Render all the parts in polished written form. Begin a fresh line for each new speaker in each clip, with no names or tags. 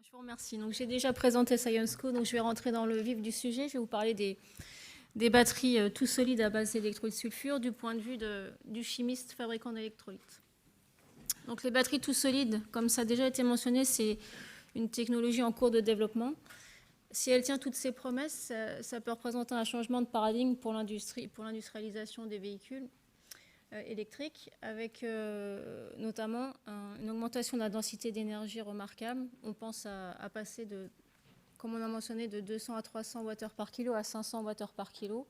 Je vous remercie. Donc, j'ai déjà présenté ScienceCo, donc je vais rentrer dans le vif du sujet. Je vais vous parler des batteries tout solides à base d'électrolyte sulfure du point de vue du chimiste fabricant d'électrolytes. Donc, les batteries tout solides, comme ça a déjà été mentionné, c'est une technologie en cours de développement. Si elle tient toutes ses promesses, ça peut représenter un changement de paradigme pour l'industrialisation des véhicules électriques, avec notamment une augmentation de la densité d'énergie remarquable. On pense à passer de, comme on a mentionné, de 200 à 300 Wh par kilo à 500 Wh par kilo.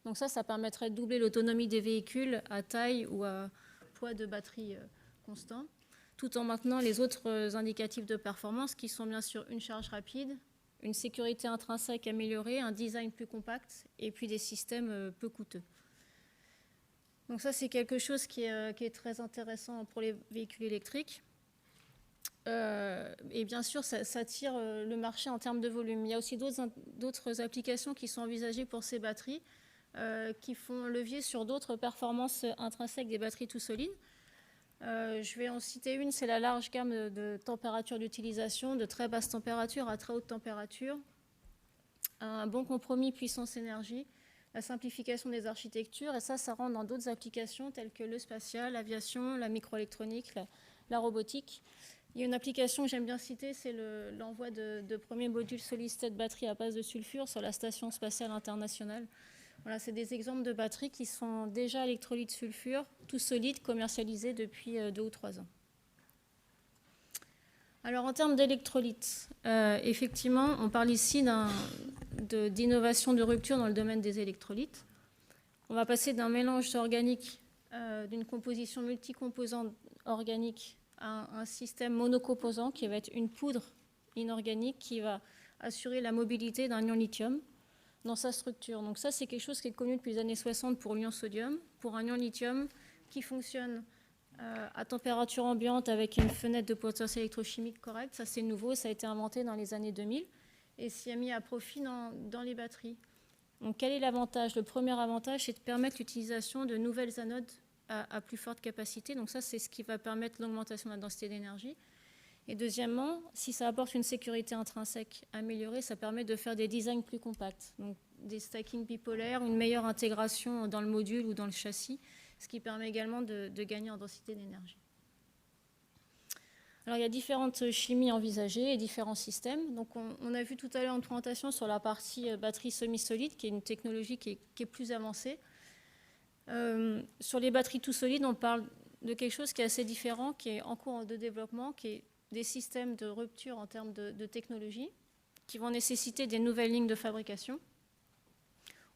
Donc ça permettrait de doubler l'autonomie des véhicules à taille ou à poids de batterie constant, tout en maintenant les autres indicatifs de performance qui sont bien sûr une charge rapide, une sécurité intrinsèque améliorée, un design plus compact et puis des systèmes peu coûteux. Donc ça, c'est quelque chose qui est très intéressant pour les véhicules électriques. Et bien sûr, ça tire le marché en termes de volume. Il y a aussi d'autres applications qui sont envisagées pour ces batteries qui font levier sur d'autres performances intrinsèques des batteries tout solides. Je vais en citer une, c'est la large gamme de températures d'utilisation, de très basse température à très haute température, un bon compromis puissance-énergie, la simplification des architectures, et ça rentre dans d'autres applications telles que le spatial, l'aviation, la microélectronique, la robotique. Il y a une application que j'aime bien citer, c'est l'envoi de premiers modules solid-state batterie à base de sulfure sur la Station spatiale internationale. Voilà, c'est des exemples de batteries qui sont déjà électrolytes sulfure, tout solides, commercialisés depuis 2 ou 3 ans. Alors en termes d'électrolytes, effectivement, on parle ici d'innovation de rupture dans le domaine des électrolytes. On va passer d'un mélange organique, d'une composition multicomposante organique à un système monocomposant qui va être une poudre inorganique qui va assurer la mobilité d'un ion lithium dans sa structure. Donc ça, c'est quelque chose qui est connu depuis les années 60 pour l'ion sodium, pour un ion lithium qui fonctionne à température ambiante avec une fenêtre de potentiel électrochimique correcte. Ça, c'est nouveau, ça a été inventé dans les années 2000 et s'y a mis à profit dans les batteries. Donc quel est l'avantage? Le premier avantage, c'est de permettre l'utilisation de nouvelles anodes à plus forte capacité. Donc ça, c'est ce qui va permettre l'augmentation de la densité d'énergie. Et deuxièmement, si ça apporte une sécurité intrinsèque améliorée, ça permet de faire des designs plus compacts. Donc des stacking bipolaires, une meilleure intégration dans le module ou dans le châssis, ce qui permet également de gagner en densité d'énergie. Alors il y a différentes chimies envisagées et différents systèmes. Donc on a vu tout à l'heure une présentation sur la partie batterie semi-solide, qui est une technologie qui est plus avancée. Sur les batteries tout solides, on parle de quelque chose qui est assez différent, qui est en cours de développement, qui est des systèmes de rupture en termes de technologie, qui vont nécessiter des nouvelles lignes de fabrication.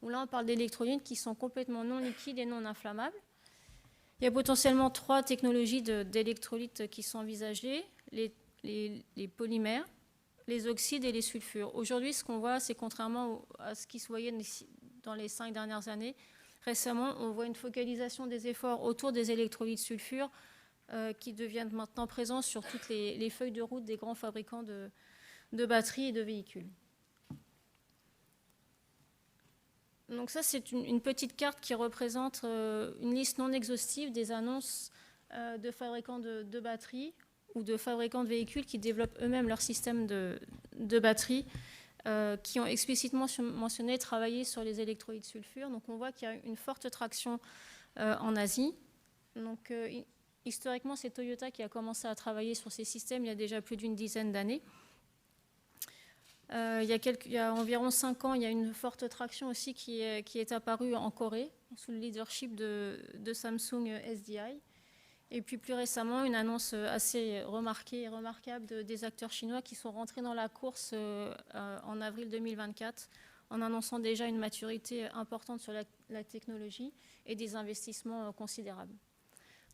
Où là, on parle d'électrolytes qui sont complètement non liquides et non inflammables. Il y a potentiellement 3 technologies d'électrolytes qui sont envisagées, les polymères, les oxydes et les sulfures. Aujourd'hui, ce qu'on voit, c'est contrairement à ce qui se voyait dans les 5 dernières années, récemment, on voit une focalisation des efforts autour des électrolytes sulfures qui deviennent maintenant présents sur toutes les feuilles de route des grands fabricants de batteries et de véhicules. Donc ça, c'est une petite carte qui représente une liste non exhaustive des annonces de fabricants de batteries ou de fabricants de véhicules qui développent eux-mêmes leur système de batteries, qui ont explicitement mentionné travailler sur les électrolytes sulfure. Donc on voit qu'il y a une forte traction en Asie. Donc historiquement, c'est Toyota qui a commencé à travailler sur ces systèmes il y a déjà plus d'une dizaine d'années. Il y a environ 5 ans, il y a une forte traction aussi qui est apparue en Corée, sous le leadership de Samsung SDI. Et puis plus récemment, une annonce assez remarquée et remarquable des acteurs chinois qui sont rentrés dans la course en avril 2024, en annonçant déjà une maturité importante sur la technologie et des investissements considérables.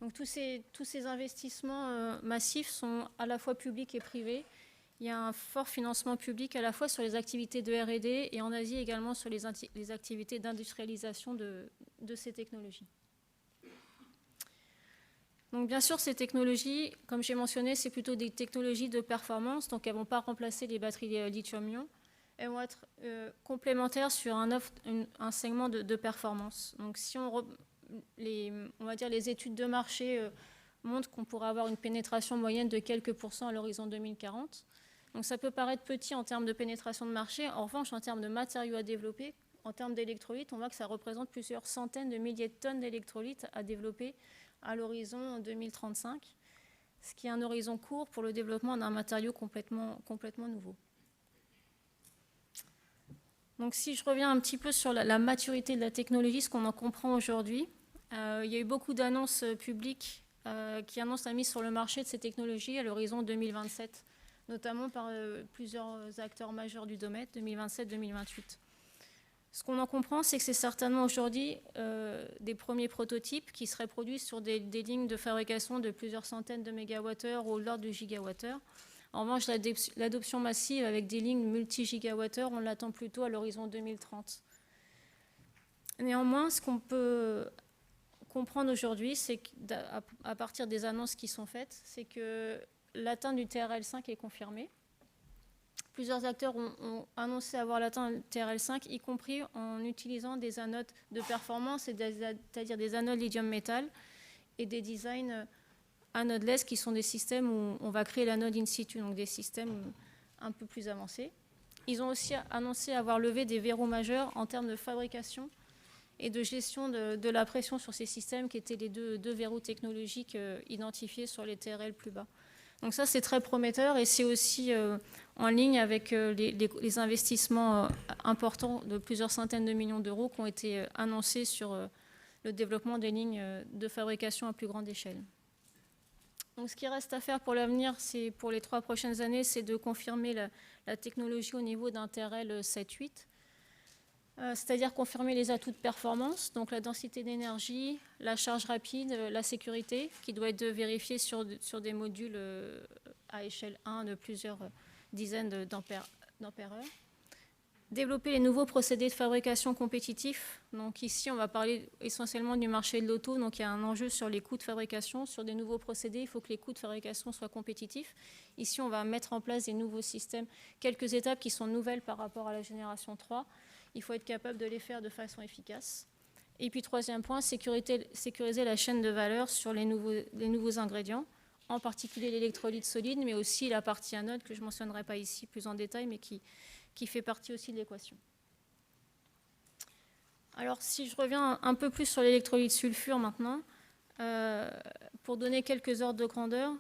Donc tous ces investissements massifs sont à la fois publics et privés. Il y a un fort financement public à la fois sur les activités de R&D et en Asie également sur les activités d'industrialisation de ces technologies. Donc bien sûr, ces technologies, comme j'ai mentionné, c'est plutôt des technologies de performance, donc elles ne vont pas remplacer les batteries lithium-ion. Elles vont être complémentaires sur un segment de performance. Donc si on va dire les études de marché montrent qu'on pourra avoir une pénétration moyenne de quelques pourcents à l'horizon 2040. Donc ça peut paraître petit en termes de pénétration de marché. En revanche, en termes de matériaux à développer, en termes d'électrolytes, on voit que ça représente plusieurs centaines de milliers de tonnes d'électrolytes à développer à l'horizon 2035, ce qui est un horizon court pour le développement d'un matériau complètement nouveau. Donc si je reviens un petit peu sur la maturité de la technologie, ce qu'on en comprend aujourd'hui, il y a eu beaucoup d'annonces publiques qui annoncent la mise sur le marché de ces technologies à l'horizon 2027, notamment par plusieurs acteurs majeurs du domaine, 2027-2028. Ce qu'on en comprend, c'est que c'est certainement aujourd'hui des premiers prototypes qui seraient produits sur des lignes de fabrication de plusieurs centaines de mégawattheures ou l'ordre du gigawattheure. En revanche, l'adoption massive avec des lignes multi-gigawattheures, on l'attend plutôt à l'horizon 2030. Néanmoins, ce qu'on peut comprendre aujourd'hui, c'est qu'à partir des annonces qui sont faites, c'est que l'atteinte du TRL5 est confirmée. Plusieurs acteurs ont annoncé avoir atteint le TRL5, y compris en utilisant des anodes de performance, c'est-à-dire des anodes lithium-métal et des designs anodeless qui sont des systèmes où on va créer l'anode in situ, donc des systèmes un peu plus avancés. Ils ont aussi annoncé avoir levé des verrous majeurs en termes de fabrication et de gestion de la pression sur ces systèmes qui étaient les deux verrous technologiques identifiés sur les TRL plus bas. Donc ça, c'est très prometteur et c'est aussi en ligne avec les investissements importants de plusieurs centaines de millions d'euros qui ont été annoncés sur le développement des lignes de fabrication à plus grande échelle. Donc ce qui reste à faire pour l'avenir, c'est pour les 3 prochaines années, c'est de confirmer la technologie au niveau d'un TRL 7-8, c'est-à-dire confirmer les atouts de performance, donc la densité d'énergie, la charge rapide, la sécurité, qui doit être vérifiée sur des modules à échelle 1 de plusieurs dizaines d'ampères-heure. Développer les nouveaux procédés de fabrication compétitifs. Donc ici, on va parler essentiellement du marché de l'auto. Donc il y a un enjeu sur les coûts de fabrication. Sur des nouveaux procédés, il faut que les coûts de fabrication soient compétitifs. Ici, on va mettre en place des nouveaux systèmes. Quelques étapes qui sont nouvelles par rapport à la génération 3. Il faut être capable de les faire de façon efficace. Et puis, troisième point, sécuriser la chaîne de valeur sur les nouveaux ingrédients, en particulier l'électrolyte solide, mais aussi la partie anode, que je ne mentionnerai pas ici plus en détail, mais qui fait partie aussi de l'équation. Alors, si je reviens un peu plus sur l'électrolyte sulfure maintenant, pour donner quelques ordres de grandeur,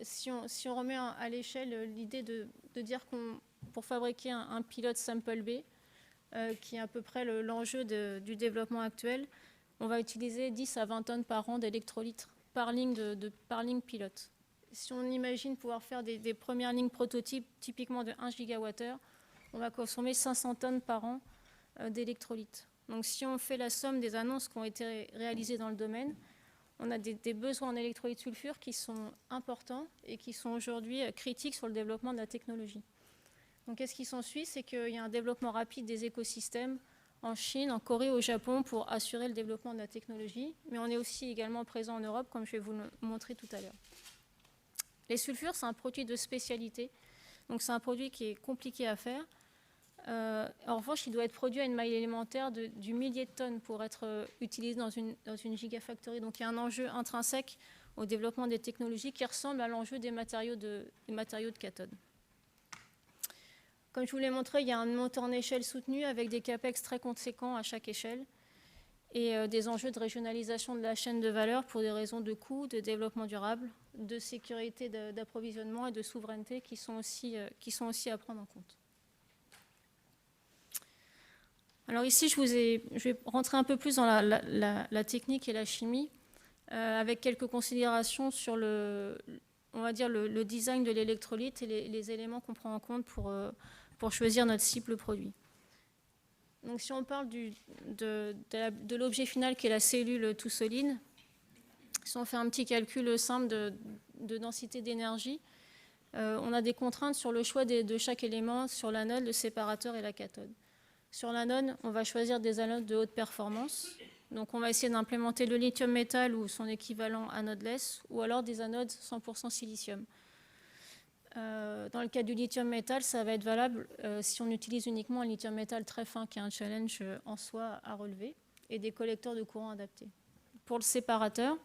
si on remet à l'échelle l'idée de dire pour fabriquer un pilote sample B, qui est à peu près l'enjeu du développement actuel, on va utiliser 10 à 20 tonnes par an d'électrolytes par ligne pilote. Si on imagine pouvoir faire des premières lignes prototypes typiquement de 1 gigawattheure, on va consommer 500 tonnes par an d'électrolytes. Donc si on fait la somme des annonces qui ont été réalisées dans le domaine, on a des besoins en électrolyte sulfure qui sont importants et qui sont aujourd'hui critiques sur le développement de la technologie. Donc qu'est-ce qui s'ensuit? C'est qu'il y a un développement rapide des écosystèmes en Chine, en Corée, au Japon pour assurer le développement de la technologie, mais on est aussi également présent en Europe, comme je vais vous le montrer tout à l'heure. Les sulfures, c'est un produit de spécialité, donc c'est un produit qui est compliqué à faire. En revanche, il doit être produit à une maille élémentaire du millier de tonnes pour être utilisé dans une gigafactory. Donc il y a un enjeu intrinsèque au développement des technologies qui ressemble à l'enjeu des matériaux de cathode. Comme je vous l'ai montré, il y a un montant en échelle soutenu avec des capex très conséquents à chaque échelle et des enjeux de régionalisation de la chaîne de valeur pour des raisons de coût, de développement durable, de sécurité d'approvisionnement et de souveraineté qui sont aussi à prendre en compte. Alors ici, je vais rentrer un peu plus dans la technique et la chimie avec quelques considérations sur le design de l'électrolyte et les éléments qu'on prend en compte pour choisir notre cible produit. Donc si on parle de l'objet final qui est la cellule tout solide, si on fait un petit calcul simple de densité d'énergie, on a des contraintes sur le choix de chaque élément, sur l'anode, le séparateur et la cathode. Sur l'anode, on va choisir des anodes de haute performance. Donc on va essayer d'implémenter le lithium métal ou son équivalent anodeless, ou alors des anodes 100% silicium. Dans le cas du lithium métal, ça va être valable si on utilise uniquement un lithium métal très fin, qui est un challenge en soi à relever, et des collecteurs de courant adaptés. Pour le séparateur,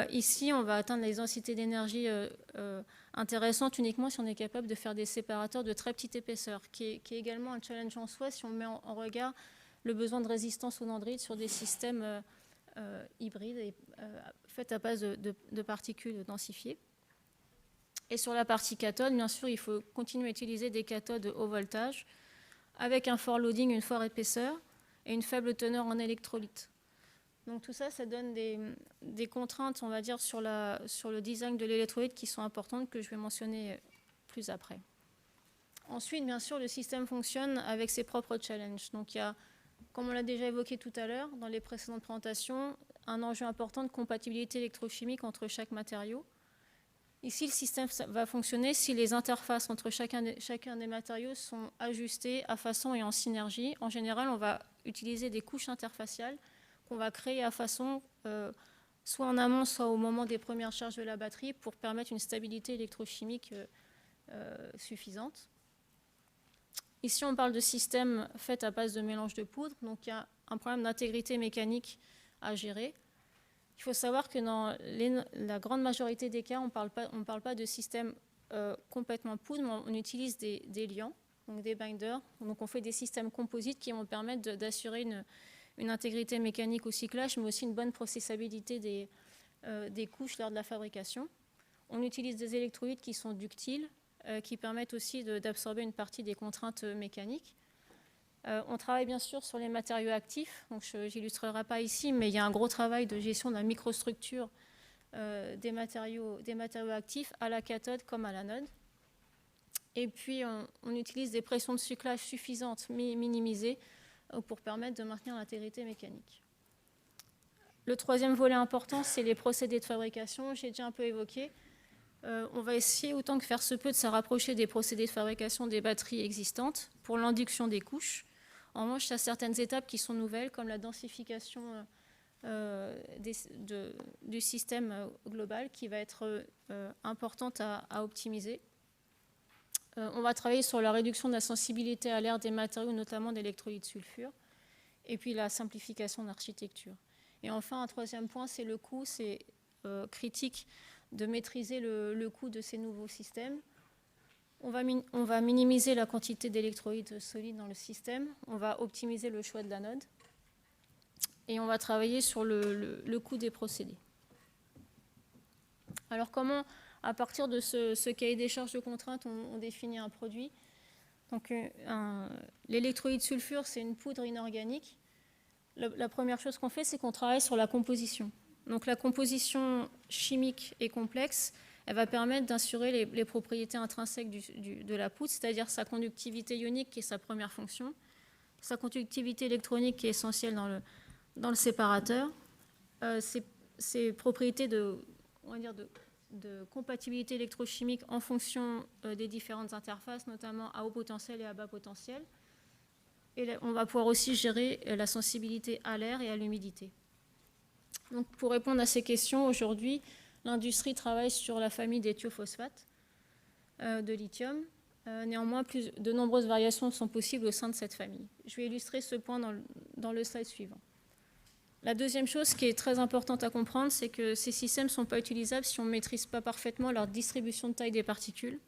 Ici, on va atteindre les densités d'énergie intéressantes uniquement si on est capable de faire des séparateurs de très petite épaisseur, qui est également un challenge en soi si on met en regard le besoin de résistance aux dendrites sur des systèmes hybrides et faits à base de particules densifiées. Et sur la partie cathode, bien sûr, il faut continuer à utiliser des cathodes haut voltage avec un fort loading, une forte épaisseur et une faible teneur en électrolyte. Donc tout ça, ça donne des contraintes, on va dire, sur le design de l'électrolyte qui sont importantes, que je vais mentionner plus après. Ensuite, bien sûr, le système fonctionne avec ses propres challenges. Donc il y a, comme on l'a déjà évoqué tout à l'heure dans les précédentes présentations, un enjeu important de compatibilité électrochimique entre chaque matériau. Ici, le système va fonctionner si les interfaces entre chacun des matériaux sont ajustées à façon et en synergie. En général, on va utiliser des couches interfaciales qu'on va créer à façon, soit en amont, soit au moment des premières charges de la batterie, pour permettre une stabilité électrochimique suffisante. Ici, on parle de systèmes faits à base de mélange de poudre, donc il y a un problème d'intégrité mécanique à gérer. Il faut savoir que dans la grande majorité des cas, on ne parle pas de système complètement poudre, mais on utilise des liants, donc des binders. Donc on fait des systèmes composites qui vont permettre d'assurer une intégrité mécanique au cyclage, mais aussi une bonne processabilité des couches lors de la fabrication. On utilise des électrolytes qui sont ductiles, qui permettent aussi d'absorber une partie des contraintes mécaniques. On travaille bien sûr sur les matériaux actifs, donc je n'illustrerai pas ici, mais il y a un gros travail de gestion de la microstructure des matériaux actifs à la cathode comme à l'anode. Et puis on utilise des pressions de cyclage suffisantes mais minimisées pour permettre de maintenir l'intégrité mécanique. Le troisième volet important, c'est les procédés de fabrication. J'ai déjà un peu évoqué. On va essayer autant que faire se peut de se rapprocher des procédés de fabrication des batteries existantes pour l'induction des couches. En revanche, il y a certaines étapes qui sont nouvelles, comme la densification du système global, qui va être importante à optimiser. On va travailler sur la réduction de la sensibilité à l'air des matériaux, notamment d'électrolytes sulfure, et puis la simplification de l'architecture. Et enfin, un troisième point, c'est le coût. C'est critique de maîtriser le coût de ces nouveaux systèmes. On va minimiser la quantité d'électrolytes solides dans le système. On va optimiser le choix de l'anode. Et on va travailler sur le coût des procédés. Alors comment, à partir de ce cahier des charges de contraintes, on définit un produit? Donc l'électrolyte sulfure, c'est une poudre inorganique. La première chose qu'on fait, c'est qu'on travaille sur la composition. Donc la composition chimique est complexe. Elle va permettre d'assurer les propriétés intrinsèques de la poudre, c'est-à-dire sa conductivité ionique, qui est sa première fonction, sa conductivité électronique, qui est essentielle dans le séparateur, ses propriétés de compatibilité électrochimique en fonction des différentes interfaces, notamment à haut potentiel et à bas potentiel. Et on va pouvoir aussi gérer la sensibilité à l'air et à l'humidité. Donc, pour répondre à ces questions, aujourd'hui, l'industrie travaille sur la famille des thiophosphates de lithium. Néanmoins, de nombreuses variations sont possibles au sein de cette famille. Je vais illustrer ce point dans le slide suivant. La deuxième chose qui est très importante à comprendre, c'est que ces systèmes ne sont pas utilisables si on ne maîtrise pas parfaitement leur distribution de taille des particules.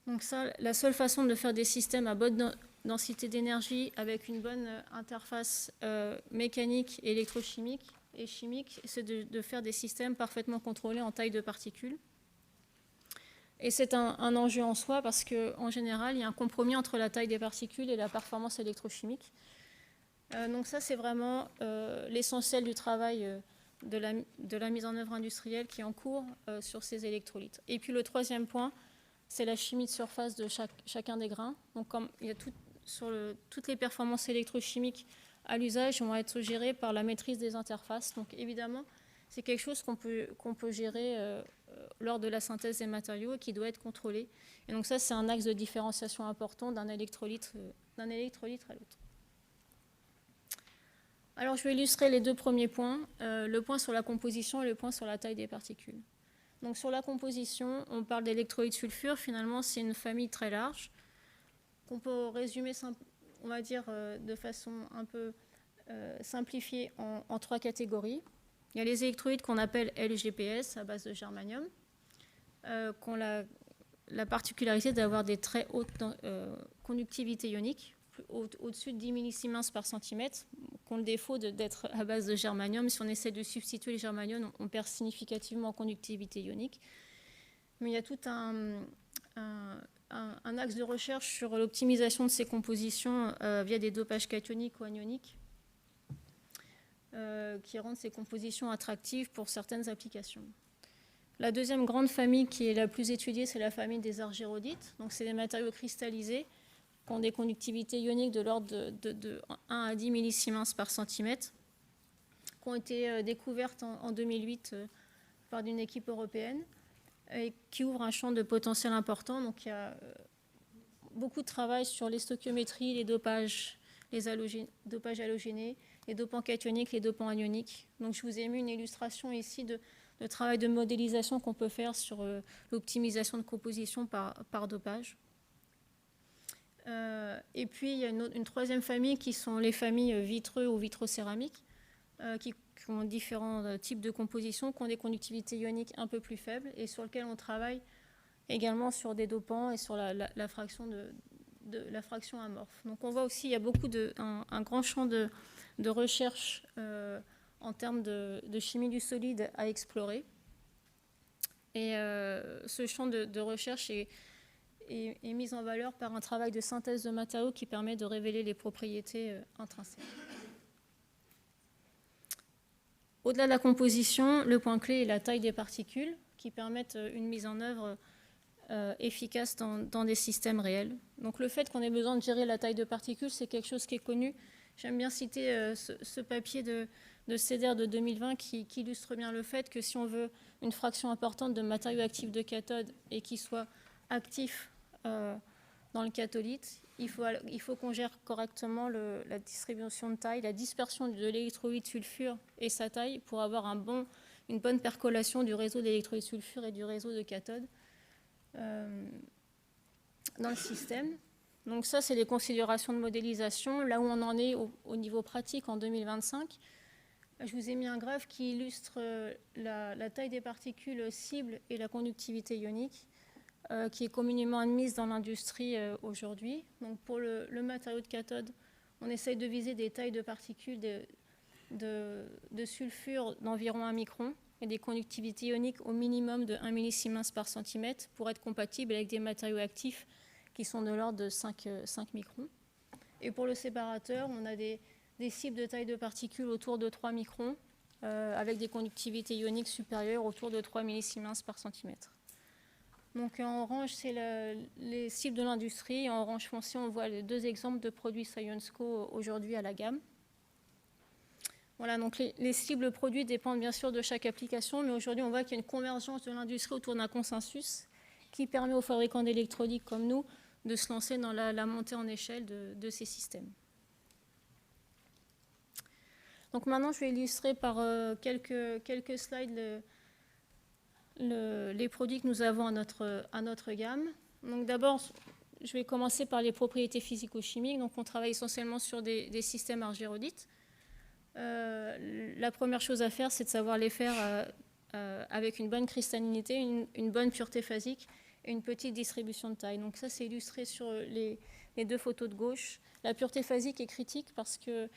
Donc ça, la seule façon de faire des systèmes à bonne densité d'énergie avec une bonne interface mécanique, électrochimique et chimique, c'est de faire des systèmes parfaitement contrôlés en taille de particules. Et c'est un enjeu en soi parce qu'en général, il y a un compromis entre la taille des particules et la performance électrochimique. Donc ça, c'est vraiment l'essentiel du travail de la mise en œuvre industrielle qui est en cours sur ces électrolytes. Et puis le troisième point, c'est la chimie de surface de chacun des grains. Donc comme il y a toutes les performances électrochimiques à l'usage vont être gérées par la maîtrise des interfaces. Donc évidemment, c'est quelque chose qu'on peut gérer lors de la synthèse des matériaux et qui doit être contrôlé. Et donc ça, c'est un axe de différenciation important d'un électrolyte à l'autre. Alors je vais illustrer les deux premiers points, le point sur la composition et le point sur la taille des particules. Donc sur la composition, on parle d'électrolytes sulfure. Finalement, c'est une famille très large qu'on peut résumer, on va dire, de façon un peu simplifiée en trois catégories. Il y a les électrolytes qu'on appelle LGPS à base de germanium, qui ont la particularité d'avoir des très hautes conductivités ioniques, au-dessus de 10 millisiemens par centimètre, qui ont le défaut d'être à base de germanium. Si on essaie de substituer le germanium, on perd significativement en conductivité ionique. Mais il y a tout un axe de recherche sur l'optimisation de ces compositions via des dopages cationiques ou anioniques qui rendent ces compositions attractives pour certaines applications. La deuxième grande famille qui est la plus étudiée, c'est la famille des argyrodites. Donc, c'est des matériaux cristallisés qui ont des conductivités ioniques de l'ordre de 1 à 10 millisiemens par centimètre, qui ont été découvertes en 2008 par une équipe européenne et qui ouvrent un champ de potentiel important. Donc, il y a beaucoup de travail sur les stoichiométries, les dopages, dopages halogénés, les dopants cationiques, les dopants anioniques. Donc, je vous ai mis une illustration ici de travail de modélisation qu'on peut faire sur l'optimisation de composition par dopage. Et puis, il y a une troisième famille qui sont les familles vitreux ou vitrocéramiques qui ont différents types de compositions, qui ont des conductivités ioniques un peu plus faibles et sur lesquelles on travaille également sur des dopants et sur la fraction la fraction amorphe. Donc, on voit aussi il y a beaucoup un grand champ de recherche en termes de chimie du solide à explorer. Et ce champ de recherche est mis en valeur par un travail de synthèse de matériaux qui permet de révéler les propriétés intrinsèques. Au-delà de la composition, le point clé est la taille des particules qui permettent une mise en œuvre efficace dans des systèmes réels. Donc le fait qu'on ait besoin de gérer la taille de particules, c'est quelque chose qui est connu. J'aime bien citer ce papier de CEDER de 2020 qui illustre bien le fait que si on veut une fraction importante de matériaux actifs de cathode et qui soit actif dans le catholyte, il faut qu'on gère correctement la distribution de taille, la dispersion de l'électrolyte sulfure et sa taille pour avoir une bonne percolation du réseau d'électrolyte sulfure et du réseau de cathode dans le système. Donc ça, c'est les considérations de modélisation. Là où on en est au niveau pratique en 2025, je vous ai mis un graphe qui illustre la taille des particules cibles et la conductivité ionique, qui est communément admise dans l'industrie aujourd'hui. Donc pour le matériau de cathode, on essaye de viser des tailles de particules de sulfure d'environ 1 micron et des conductivités ioniques au minimum de 1 millisiemens par centimètre pour être compatibles avec des matériaux actifs qui sont de l'ordre de 5 microns. Et pour le séparateur, on a des cibles de taille de particules autour de 3 microns avec des conductivités ioniques supérieures autour de 3 millisiemens par centimètre. Donc en orange, c'est les cibles de l'industrie. En orange foncé, on voit les deux exemples de produits Syensqo aujourd'hui à la gamme. Voilà, donc les cibles produits dépendent bien sûr de chaque application, mais aujourd'hui, on voit qu'il y a une convergence de l'industrie autour d'un consensus qui permet aux fabricants d'électronique comme nous de se lancer dans la montée en échelle de ces systèmes. Donc maintenant, je vais illustrer par quelques slides les produits que nous avons à notre gamme. Donc d'abord, je vais commencer par les propriétés physico-chimiques. Donc on travaille essentiellement sur des systèmes argyrodites. La première chose à faire, c'est de savoir les faire avec une bonne cristallinité, une bonne pureté phasique et une petite distribution de taille. Donc ça, c'est illustré sur les deux photos de gauche. La pureté phasique est critique parce que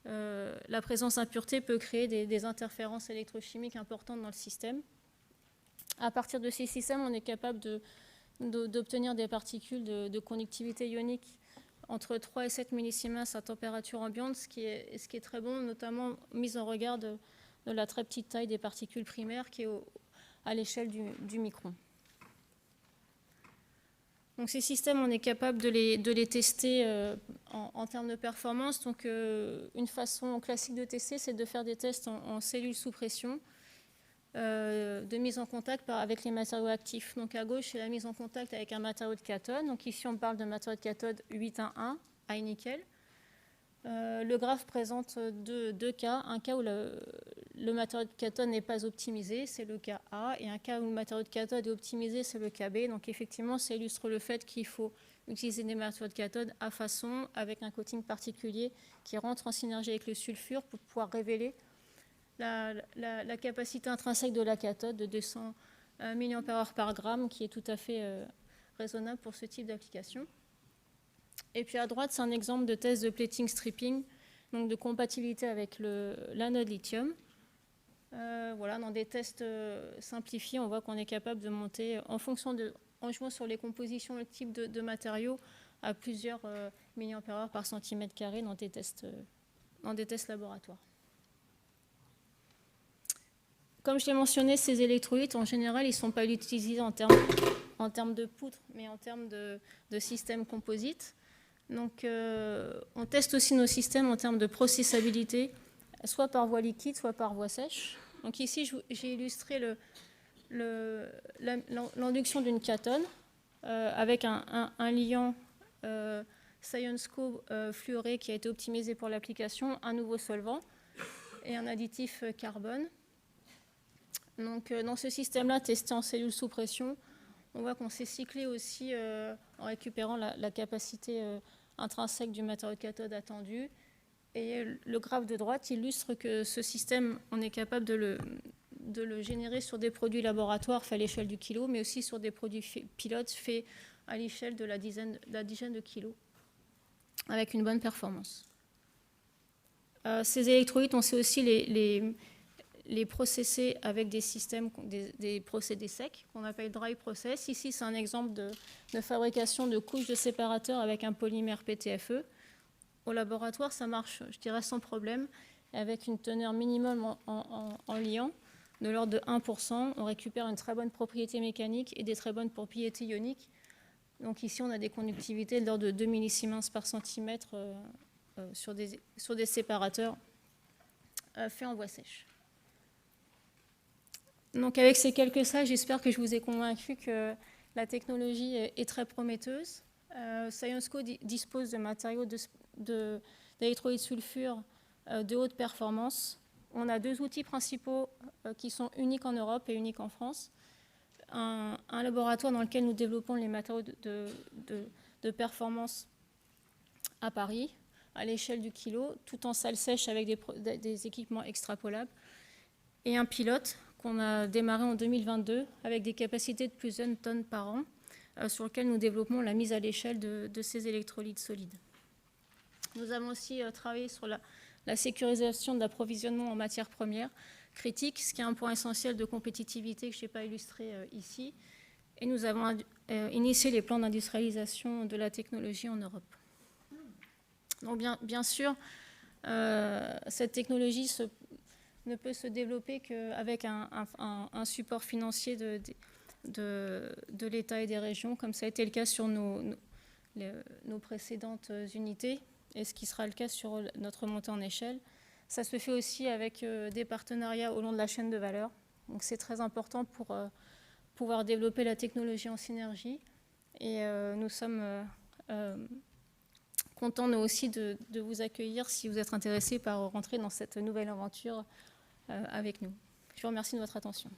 la présence d'impuretés peut créer des interférences électrochimiques importantes dans le système. À partir de ces systèmes, on est capable d'obtenir des particules de conductivité ionique entre 3 et 7 millisiemens à température ambiante, ce qui est très bon, notamment mise en regard de la très petite taille des particules primaires qui est à l'échelle du micron. Donc ces systèmes, on est capable de les tester en termes de performance. Donc une façon classique de tester, c'est de faire des tests en cellules sous pression, de mise en contact avec les matériaux actifs. Donc à gauche, c'est la mise en contact avec un matériau de cathode. Donc ici, on parle de matériau de cathode 811, high nickel. Le graphe présente deux cas. Un cas où le matériau de cathode n'est pas optimisé, c'est le cas A, et un cas où le matériau de cathode est optimisé, c'est le cas B. Donc effectivement, ça illustre le fait qu'il faut utiliser des matériaux de cathode à façon, avec un coating particulier qui rentre en synergie avec le sulfure pour pouvoir révéler la capacité intrinsèque de la cathode de 200 mAh par gramme, qui est tout à fait raisonnable pour ce type d'application. Et puis à droite, c'est un exemple de test de plating stripping, donc de compatibilité avec l'anode lithium. Voilà, dans des tests simplifiés, on voit qu'on est capable de monter, en jouant sur les compositions, le type de matériaux, à plusieurs milliampères-heure par centimètre carré dans des tests laboratoires. Comme je l'ai mentionné, ces électrolytes, en général, ils ne sont pas utilisés en termes de poutre, mais en termes de systèmes composites. Donc, on teste aussi nos systèmes en termes de processabilité, soit par voie liquide, soit par voie sèche. Donc ici, j'ai illustré l'induction d'une cathode avec un liant Syensqo fluoré qui a été optimisé pour l'application, un nouveau solvant et un additif carbone. Donc, dans ce système-là, testé en cellules sous pression, on voit qu'on s'est cyclé aussi en récupérant la capacité intrinsèque du matériau de cathode attendu. Et le graphe de droite illustre que ce système, on est capable de le générer sur des produits laboratoires faits à l'échelle du kilo, mais aussi sur des produits pilotes faits à l'échelle de la dizaine de kilos, avec une bonne performance. Ces électrolytes, on sait aussi les processer avec des systèmes, des procédés secs, qu'on appelle dry process. Ici, c'est un exemple de fabrication de couches de séparateurs avec un polymère PTFE. Au laboratoire, ça marche, je dirais, sans problème, avec une teneur minimum en liant de l'ordre de 1%. On récupère une très bonne propriété mécanique et des très bonnes propriétés ioniques. Donc ici, on a des conductivités de l'ordre de 2 millisiemens par centimètre sur des séparateurs faits en voie sèche. Donc avec ces quelques slides, j'espère que je vous ai convaincu que la technologie est très prometteuse. Syensqo dispose de matériaux d'électrolyte sulfure de haute performance. On a 2 outils principaux qui sont uniques en Europe et uniques en France. Un laboratoire dans lequel nous développons les matériaux de performance à Paris, à l'échelle du kilo, tout en salle sèche avec des équipements extrapolables. Et un pilote qu'on a démarré en 2022 avec des capacités de plus d'1 tonne par an, sur lequel nous développons la mise à l'échelle de ces électrolytes solides. Nous avons aussi travaillé sur la sécurisation de l'approvisionnement en matières premières critiques, ce qui est un point essentiel de compétitivité que je n'ai pas illustré ici. Et nous avons initié les plans d'industrialisation de la technologie en Europe. Donc bien sûr, cette technologie ne peut se développer qu'avec un support financier de l'État et des régions, comme ça a été le cas sur nos précédentes unités, et ce qui sera le cas sur notre montée en échelle. Ça se fait aussi avec des partenariats au long de la chaîne de valeur. Donc c'est très important pour pouvoir développer la technologie en synergie. Et nous sommes contents, nous aussi, de vous accueillir si vous êtes intéressés par rentrer dans cette nouvelle aventure avec nous. Je vous remercie de votre attention.